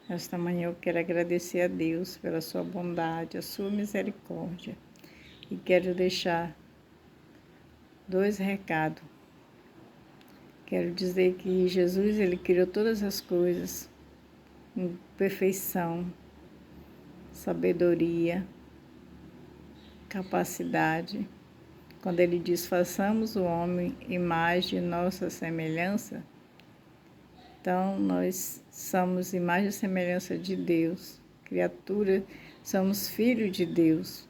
Esta manhã eu quero agradecer a Deus pela sua bondade, a sua misericórdia. E quero deixar 2 recados. Quero dizer que Jesus, ele criou todas as coisas com perfeição, sabedoria, capacidade. Quando ele diz, façamos o homem imagem de nossa semelhança, então nós somos imagem e semelhança de Deus, criatura, somos filhos de Deus.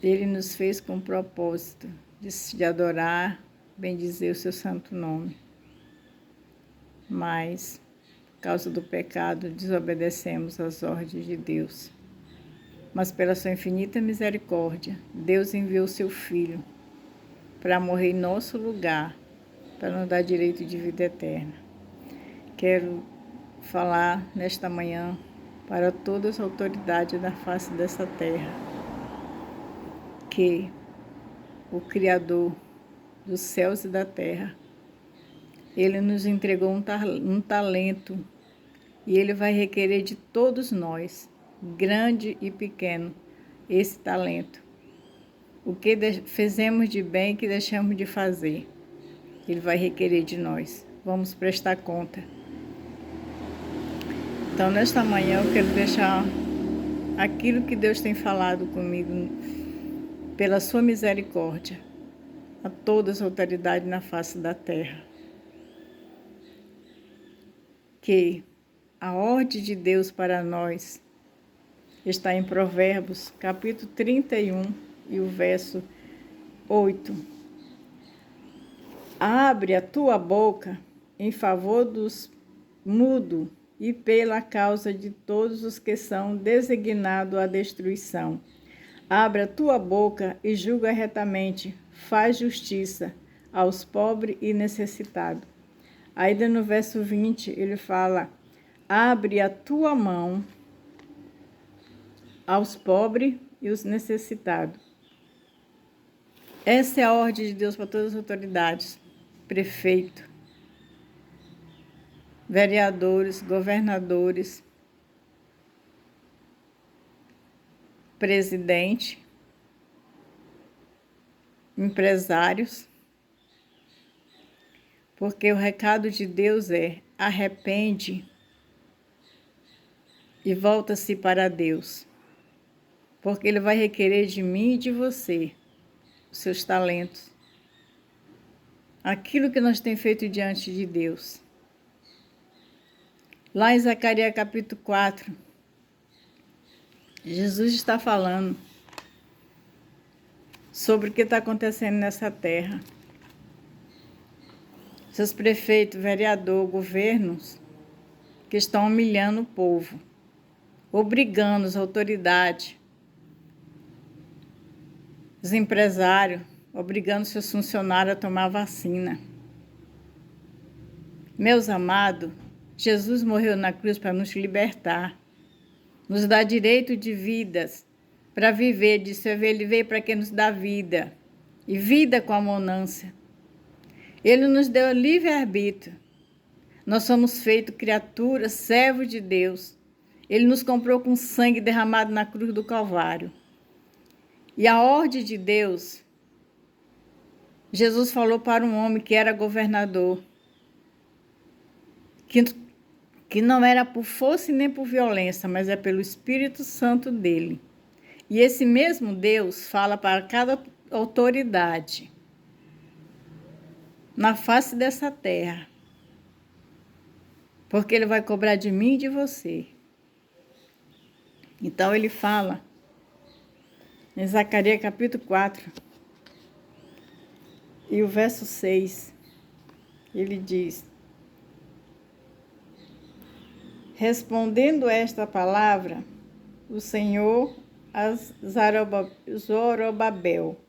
Ele nos fez com o propósito de adorar, bendizer o seu santo nome. Mas, por causa do pecado, desobedecemos às ordens de Deus. Mas pela sua infinita misericórdia, Deus enviou seu Filho para morrer em nosso lugar, para nos dar direito de vida eterna. Quero falar nesta manhã para todas as autoridades da face dessa terra, que o Criador dos céus e da terra, Ele nos entregou um talento e Ele vai requerer de todos nós, grande e pequeno, esse talento. O que fizemos de bem que deixamos de fazer, Ele vai requerer de nós. Vamos prestar conta. Então, nesta manhã, eu quero deixar aquilo que Deus tem falado comigo, pela sua misericórdia, a todas as autoridades na face da terra. Que a ordem de Deus para nós está em Provérbios, capítulo 31, e o verso 8. Abre a tua boca em favor dos mudos e pela causa de todos os que são designados à destruição. Abre a tua boca e julga retamente, faz justiça aos pobres e necessitados. Ainda no verso 20, ele fala, abre a tua mão aos pobres e os necessitados. Essa é a ordem de Deus para todas as autoridades, prefeito, vereadores, governadores, presidente, empresários, porque o recado de Deus é arrepende e volta-se para Deus, porque Ele vai requerer de mim e de você os seus talentos, aquilo que nós temos feito diante de Deus. Lá em Zacarias capítulo 4, Jesus está falando sobre o que está acontecendo nessa terra. Seus prefeitos, vereadores, governos que estão humilhando o povo, obrigando as autoridades, os empresários, obrigando seus funcionários a tomar vacina. Meus amados, Jesus morreu na cruz para nos libertar, nos dar direito de vidas, para viver, disse ele veio para que nos dá vida, e vida com abundância. Ele nos deu livre-arbítrio. Nós somos feitos criaturas, servos de Deus. Ele nos comprou com sangue derramado na cruz do Calvário. E a ordem de Deus, Jesus falou para um homem que era governador, que não era por força e nem por violência, mas é pelo Espírito Santo dele. E esse mesmo Deus fala para cada autoridade na face dessa terra, porque Ele vai cobrar de mim e de você. Então Ele fala em Zacarias capítulo 4 e o verso 6, Ele diz, respondendo esta palavra, o Senhor a Zorobabel,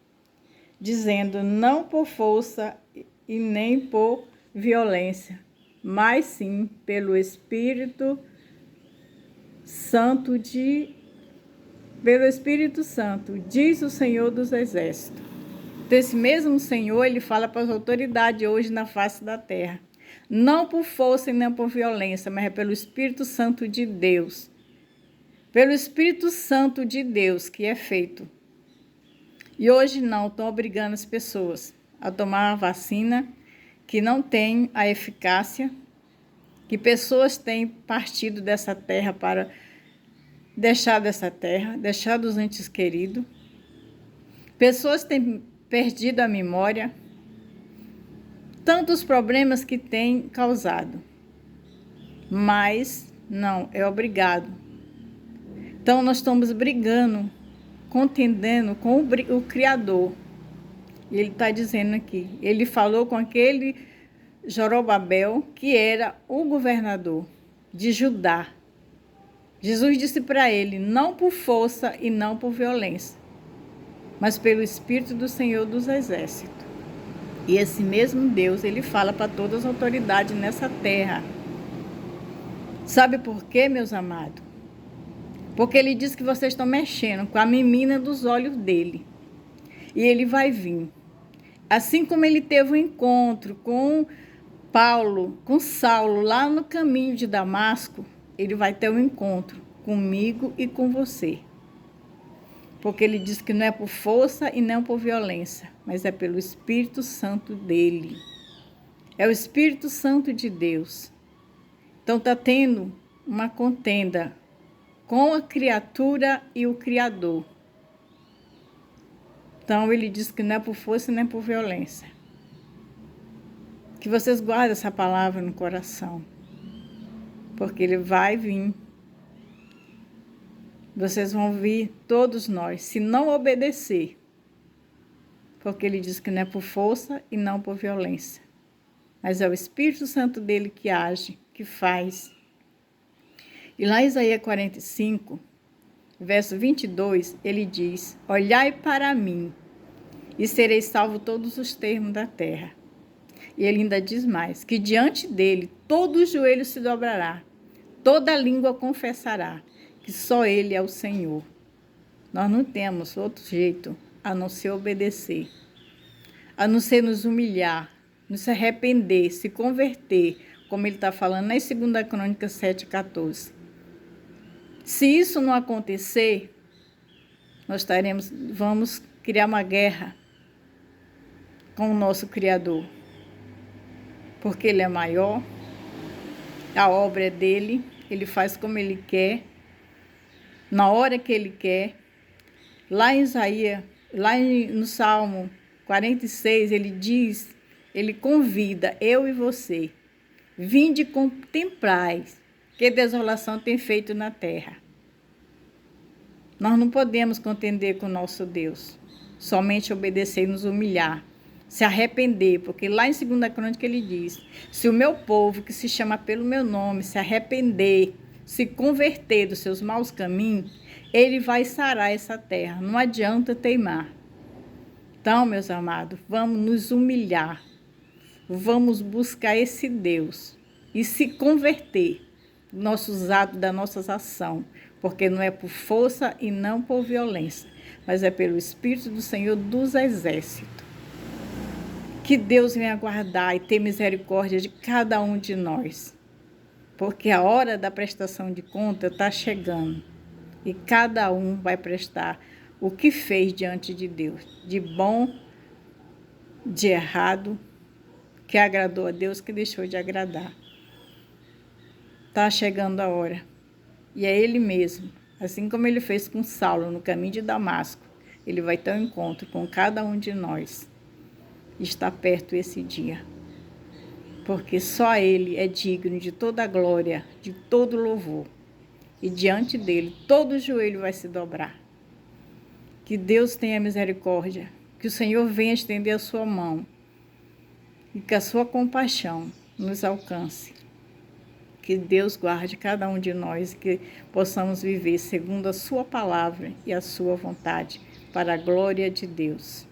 dizendo, não por força e nem por violência, mas sim pelo Espírito Santo, diz o Senhor dos Exércitos. Então, esse mesmo Senhor, ele fala para as autoridades hoje na face da terra. Não por força e nem por violência, mas é pelo Espírito Santo de Deus. Pelo Espírito Santo de Deus que é feito. E hoje não, estão obrigando as pessoas a tomar a vacina que não tem a eficácia, que pessoas têm partido dessa terra para deixar dessa terra, deixar dos entes queridos. Pessoas têm perdido a memória, tantos problemas que tem causado. Mas não, é obrigado. Então nós estamos brigando, contendendo com o Criador. E ele está dizendo aqui, ele falou com aquele Zorobabel, que era o governador de Judá. Jesus disse para ele, não por força e não por violência, mas pelo Espírito do Senhor dos Exércitos. E esse mesmo Deus, ele fala para todas as autoridades nessa terra. Sabe por quê, meus amados? Porque ele diz que vocês estão mexendo com a menina dos olhos dele. E ele vai vir. Assim como ele teve um encontro com Paulo, com Saulo, lá no caminho de Damasco, ele vai ter um encontro comigo e com você. Porque ele diz que não é por força e não por violência, mas é pelo Espírito Santo dele. É o Espírito Santo de Deus. Então está tendo uma contenda com a criatura e o Criador. Então ele diz que não é por força nem por violência. Que vocês guardem essa palavra no coração. Porque ele vai vir. Vocês vão vir, todos nós, se não obedecer. Porque ele diz que não é por força e não por violência. Mas é o Espírito Santo dele que age, que faz. E lá em Isaías 45, verso 22, ele diz, olhai para mim, e sereis salvo todos os termos da terra. E ele ainda diz mais, que diante dele todo joelho se dobrará, toda língua confessará, que só ele é o Senhor. Nós não temos outro jeito a não ser obedecer, a não ser nos humilhar, nos arrepender, se converter, como ele está falando na 2 Crônicas 7,14. Se isso não acontecer, nós vamos criar uma guerra com o nosso Criador, porque ele é maior, a obra é dele, ele faz como ele quer, na hora que ele quer. Lá em Isaías, no Salmo 46, ele diz, ele convida eu e você, vinde contemplai que desolação tem feito na terra. Nós não podemos contender com o nosso Deus, somente obedecer e nos humilhar, se arrepender, porque lá em 2 Crônica ele diz, se o meu povo, que se chama pelo meu nome, se arrepender, se converter dos seus maus caminhos, ele vai sarar essa terra, não adianta teimar. Então, meus amados, vamos nos humilhar, vamos buscar esse Deus e se converter nossos atos, das nossas ações, porque não é por força e não por violência, mas é pelo Espírito do Senhor dos Exércitos. Que Deus venha guardar e ter misericórdia de cada um de nós, porque a hora da prestação de conta está chegando e cada um vai prestar o que fez diante de Deus, de bom, de errado, que agradou a Deus, que deixou de agradar. Está chegando a hora. E é ele mesmo, assim como ele fez com Saulo no caminho de Damasco, ele vai ter um encontro com cada um de nós. Está perto esse dia. Porque só ele é digno de toda a glória, de todo louvor. E diante dele, todo joelho vai se dobrar. Que Deus tenha misericórdia, que o Senhor venha estender a sua mão e que a sua compaixão nos alcance. Que Deus guarde cada um de nós e que possamos viver segundo a sua palavra e a sua vontade, para a glória de Deus.